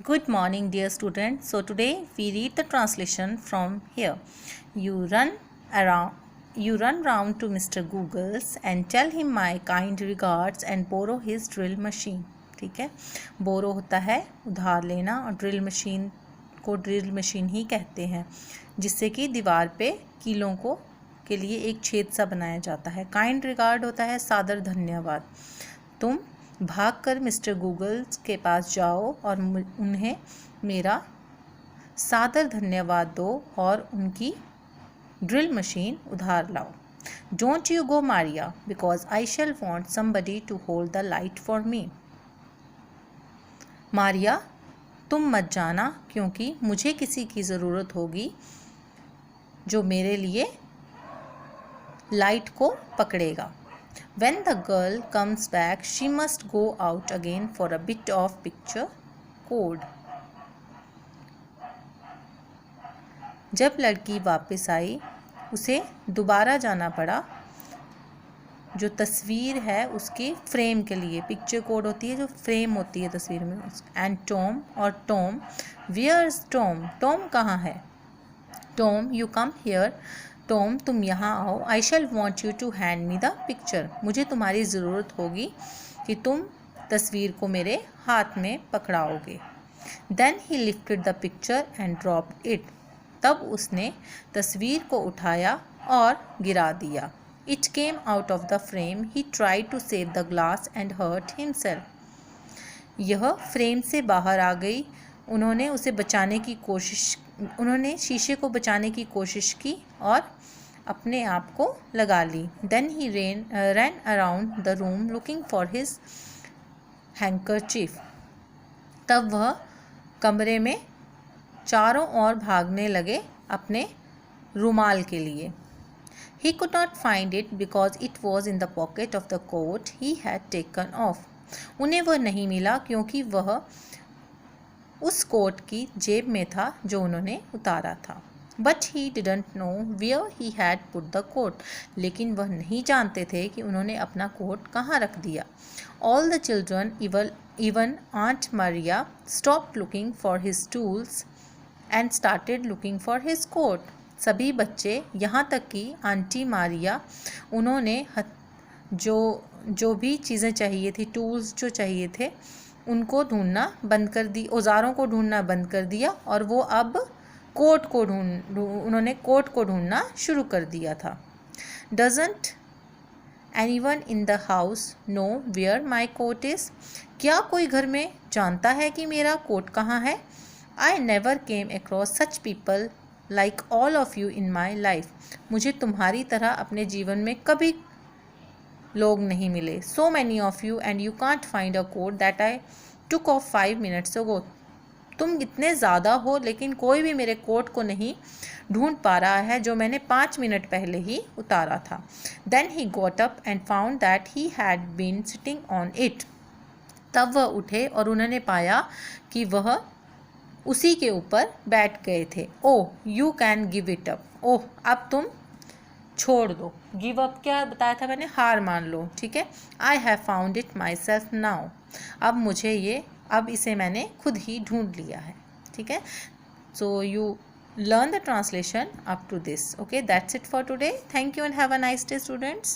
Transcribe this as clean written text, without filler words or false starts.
Good morning, dear students. So today we read the translation from here. You run round to Mr. Google's and tell him my kind regards and borrow his drill machine. ठीक है, बोरो होता है उधार लेना और drill machine को drill machine ही कहते हैं, जिससे कि दीवार पे कीलों को के लिए एक छेद सा बनाया जाता है। काइंड रिगार्ड होता है सादर धन्यवाद। तुम भागकर मिस्टर गूगल के पास जाओ और उन्हें मेरा सादर धन्यवाद दो और उनकी ड्रिल मशीन उधार लाओ। Don't you go Maria, because I shall want somebody to hold the light for me. Maria, तुम मत जाना, क्योंकि मुझे किसी की ज़रूरत होगी जो मेरे लिए लाइट को पकड़ेगा। When the girl comes back, she must go out again for a bit of picture code. जब लड़की वापस आई, उसे दोबारा जाना पड़ा जो तस्वीर है उसके फ्रेम के लिए। पिक्चर कोड होती है जो फ्रेम होती है तस्वीर में। एंड टॉम, और टॉम, वेयर्स टॉम, टॉम कहाँ है? Tom, you come here, Tom तुम यहाँ आओ। I shall want you to hand me the picture, मुझे तुम्हारी ज़रूरत होगी कि तुम तस्वीर को मेरे हाथ में पकड़ाओगे। Then he lifted the picture and dropped it, तब उसने तस्वीर को उठाया और गिरा दिया। It came out of the frame, he tried to save the glass and hurt himself, यह फ्रेम से बाहर आ गई। उन्होंने शीशे को बचाने की कोशिश की और अपने आप को लगा ली। Then he ran around the room looking for his handkerchief, तब वह कमरे में चारों ओर भागने लगे अपने रुमाल के लिए। He could not find it because it was in the pocket of the coat he had taken off, उन्हें वह नहीं मिला क्योंकि वह उस कोट की जेब में था जो उन्होंने उतारा था। But he didn't know where he had put the coat, लेकिन वह नहीं जानते थे कि उन्होंने अपना कोट कहाँ रख दिया। All the children, even aunt Maria, stopped looking for his tools and started looking for his coat, सभी बच्चे, यहाँ तक कि आंटी मारिया, उन्होंने जो भी चीज़ें चाहिए थी, टूल्स जो चाहिए थे, उनको ढूंढना बंद कर दी, औजारों को ढूंढना बंद कर दिया और वो अब उन्होंने कोट को ढूंढना शुरू कर दिया था। Doesn't anyone in the house know where my coat is, क्या कोई घर में जानता है कि मेरा कोट कहाँ है? I never came across such people like all of you in my life, मुझे तुम्हारी तरह अपने जीवन में कभी लोग नहीं मिले। So many of you and you can't find a coat that I took off 5 minutes ago, तुम इतने ज़्यादा हो लेकिन कोई भी मेरे कोट को नहीं ढूंढ पा रहा है जो मैंने 5 मिनट पहले ही उतारा था। Then he got up and found that he had been sitting on it, तब वह उठे और उन्होंने पाया कि वह उसी के ऊपर बैठ गए थे। Oh you can give it up, oh अब तुम छोड़ दो। गिव अप क्या बताया था मैंने? हार मान लो। ठीक है। I have found it my self now, अब इसे मैंने खुद ही ढूंढ लिया है। ठीक है। So you learn the translation up to this. Okay, that's it for today. Thank you and have a nice day, students.